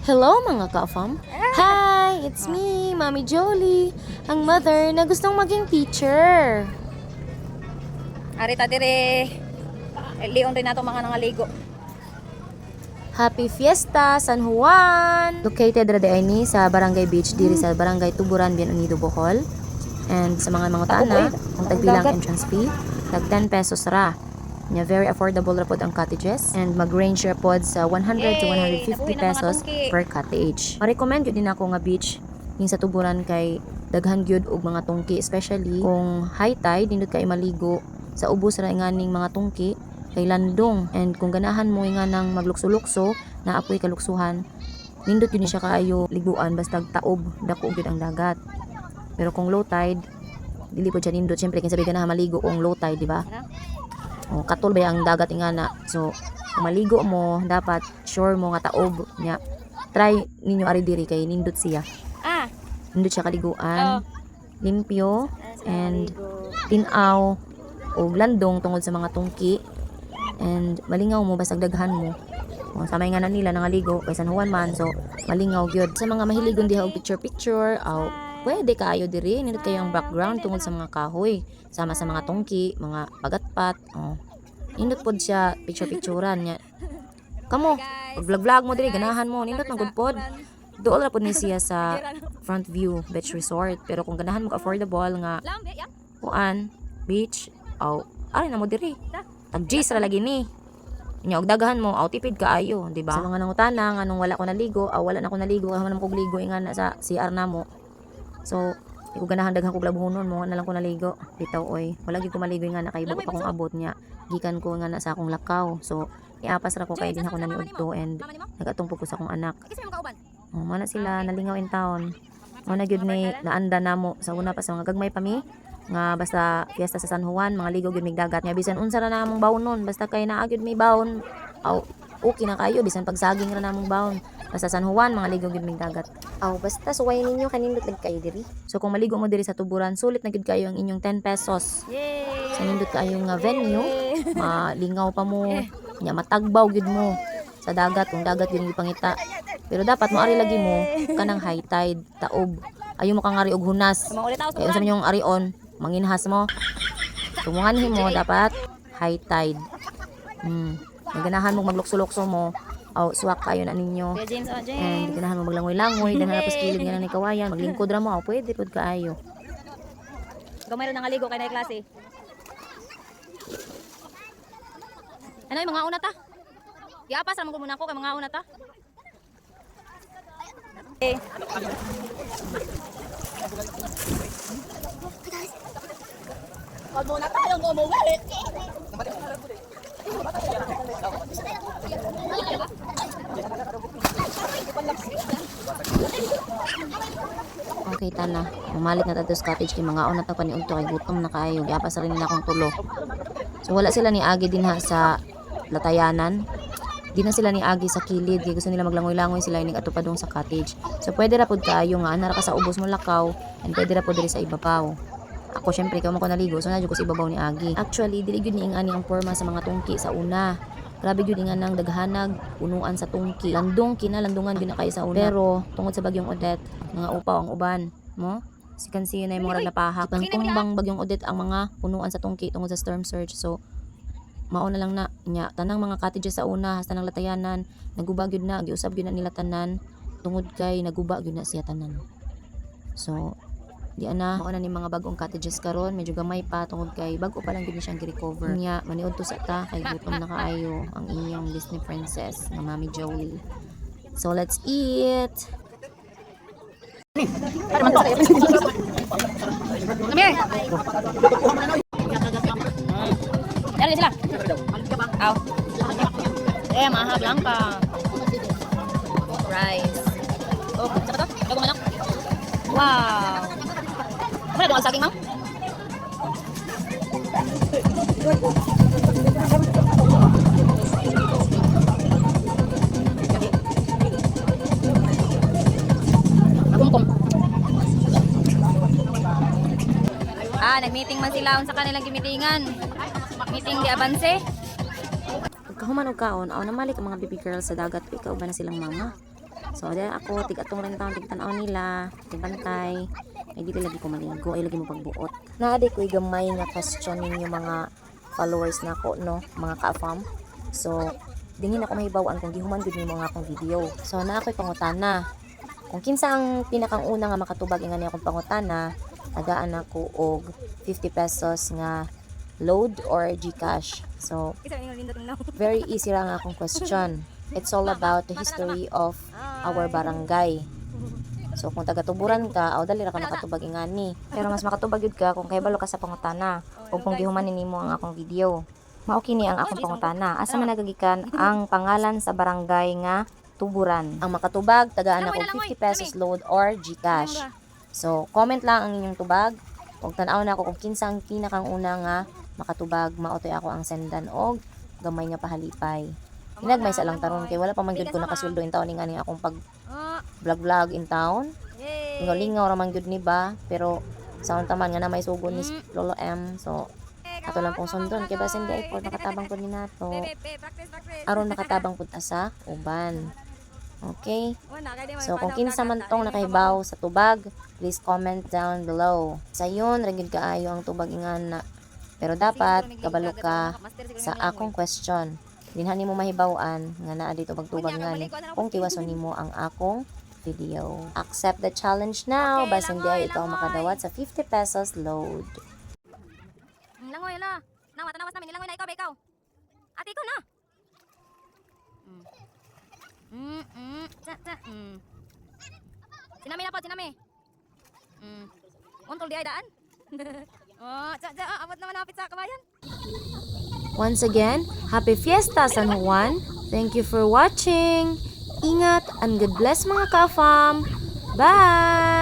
Hello mga ka-fam! Hi! It's me, Mami Jolie, ang mother na gustong maging teacher. Arita dire. Lion rin nato mga nangaligo. Happy Fiesta, San Juan! Located ra ni sa Barangay Beach, diri sa Barangay Tuburan, Bien Unido, Bohol. And sa mga tana, ang tagbilang entrance fee, tag 10 pesos ra. Nya very affordable ra pod ang cottages and mag-range ra pod sa 100 to 150 pesos per cottage. Ma-recommend gyud din ako nga beach ning sa Tuburan kay daghan gyud og mga tungki, especially kung high tide nindot kay maligo sa ubos ra nganing mga tungki kay landong, and kung ganahan mo nga nang maglukso-lukso na apoy kaluksuhan, nindot yun siya kaayo liguan basta taob dako gyud ang dagat. Pero kung low tide dili po siya nindot, syempre kinsa ganahan maligo kung low tide, di ba? O, katol ba ang dagat ingana. So kung maligo mo dapat sure mo nga taob nya. Try ninyo ari diri kay nindot siya. Nindot siya kaliguan. Limpyo and tinaw o landong tungod sa mga tungki, and malingaw mo basta daghan mo. O, samay nga na nila nangaligo kay San Juan man, so malingaw gyud. Sa mga mahiligon diha og picture pwede kaayo diri nindot kayo ang background tungod sa mga kahoy sama sa mga tungki, mga pagatpat. Nindot pod siya picturean nya. Kamo pag vlog mo diri ganahan mo nindot man gud pod. Dool ra pod ni siya sa Front View Beach Resort, pero kung ganahan mo affordable nga kuan beach, ari na mo diri tag G's ra lagi ni nya og daghan mo tipid kaayo, di ba? Sa mga nangutana nga nung wala ko naligo, wala na ko naligo kay man ko ligo ingana sa CR namo. So di ko ganahan daghan kog labuhonon mo na lang ko naligo bitaw oy, wala gyud ko maligo ingana kay bago pa kong abot nya gikan ko nga na sa akong lakaw. So iapas ra ko kay din ako naniudto and nagatungpog ko sa akong anak. Mana sila nalingaw in town. Mana gyud ni naanda namo sa una pa sa mga gagmay pa mi nga basta fiesta sa San Juan, mga ligo gyud mig dagat nga bisan unsa ra namong bawnon basta kay naa gyud may bawon. Okay na kayo bisan pagsaging ra namong bawon. Basta San Juan, mga ligo gyud mig dagat. Basta suway ninyo kanindot lag kayo diri. So kung maligo mo diri sa Tuburan, sulit na gyud kayo ang inyong 10 pesos. Sa nindot kayo nga venue, malingaw pa mo, nya matagbaw gyud mo sa dagat kung dagat gyud gipangita. Pero dapat mo ari lagi mo kanang high tide, taob. Ayo mo kang ari og hunas. Kay unsa man yung arion, manginhas mo. Tumunganhin mo dapat high tide. Ganahan mo maglukso-lukso mo, suwak kayo na ninyo. And ganahan mo maglangoy-langoy, dan halapos kilid nga ni kawayan, maglingkod ra mo, pwede pud kaayo. Gamay ra nangaligo kay nay klase. Ano yung mga una ta? Giapas ra mo muna ko kay mga una ta. Muna tayo gumawa. Okay tana, umalit na tato sa cottage kay mga una ta paniudto kay gutom na kaayo, giapas rin nila akong tulo. So wala sila ni agi din sa latayanan. Di na sila ni agi sa kilid, kay gusto nila maglangoy-langoy sila ining atupadong sa cottage. So pwede ra pod kaayo nga ana ra ka sa ubos mo lakaw, and pwede ra pod diri sa ibabaw. Ako syempre kay mo ko naligo, so nadyo ko sa ibabaw ni agi. Actually dili gyud ni ingani ang forma sa mga tungki sa una. Grabe gyud nga nang daghanag punuan sa tungki. Landong kinalandungan gyud na kayo sa una. Pero tungod sa bagyong Odette, mga upaw ang uban, mo? Sikansi na yung mga napahak. Tumbang bagyong Odette ang mga punuan sa tungki tungod sa storm surge. So mauna lang na nya tanang mga cottages sa una hasta nang latayanan naguba gyud na, giusab gyud na nila tanan tungod kay naguba gyud na siya tanan. So di ana mauna ni mga bagong cottages karon, medyo gamay pa tungod kay bago pa lang gyud siyang gi-recover nya. Maniud to sa ta kay gutom na kaayo ang inyong Disney princess nga Mami Jolie. So let's eat. Come here. Dari sila. Maha blanca. Rice. Saka to? Dago manok. Wow. Mana dong saging, Mang? Agumkom. Nag-meeting man sila sa kanilang gimitingan. Meeting di Abanse. Pagkahuman og kaon, namalik ang mga baby girls sa dagat, ikaw ba na silang mama? So, dahil ako, tigatong rin taon, tigtanaw nila, tigbantay. Ay, dito lagi ko maligo, ay lagi mo pagbuot. Naadi ko gamay nga question ninyo mga followers na ko, no? Mga ka-fam. So, dingin ako mahibawaan kung gihuman gud nimo nga akong video. So, na ako'y pangutana. Kung kinsa ang pinakang una nga makatubag nga niya akong pangutana, tagaan ako og 50 pesos nga load or GCash. So, very easy lang akong question. It's all about the history of our barangay. So, kung taga-tuburan ka, o dali ra ka makatubag ingani. Pero mas makatubag yun ka kung kahibalo ka sa pangutana o kung gihumanin nimo ang akong video. Mao kini ang akong pangutana. Asa man nagagikan ang pangalan sa barangay nga Tuburan? Ang makatubag, tagaan ako 50 pesos load or GCash. So, comment lang ang inyong tubag. Huwag tanaw na ako kung kinsa ang pinakang una nga makatubag, maotoy ako ang sendan og gamay nga pahalipay. Hinagmay sa lang taron kay wala pa man gyud ko nakasuldo in taon ning ani akong pag vlog in town. Lingaw ra man gyud ni ba, pero sa taman nga na may sugo ni Lolo M. So ato lang pong sundon kay basin di ay po nakatabang pud ni nato. Aron nakatabang pud ta sa uban. Okay? So, kung kinsa man tong nakahibaw sa tubag, please comment down below. Sa yun, ragid kaayo ang tubag ingan na. Pero dapat, kabalo ka sa akong question. Dinhan nimo mahibawan nga naa dito pagtubag nga ni kung tiwason nimo ang akong video. Accept the challenge now. Basin di ay ikaw makadawat sa 50 pesos load. Langoy la. Nawat namin nilangoy na ikaw. Ate ikaw na. Sinami na po, sinami. Untol di ay daan. Abot naman napit sa kabayan. Once again, Happy Fiesta San Juan. Thank you for watching. Ingat and God bless mga ka-fam. Bye!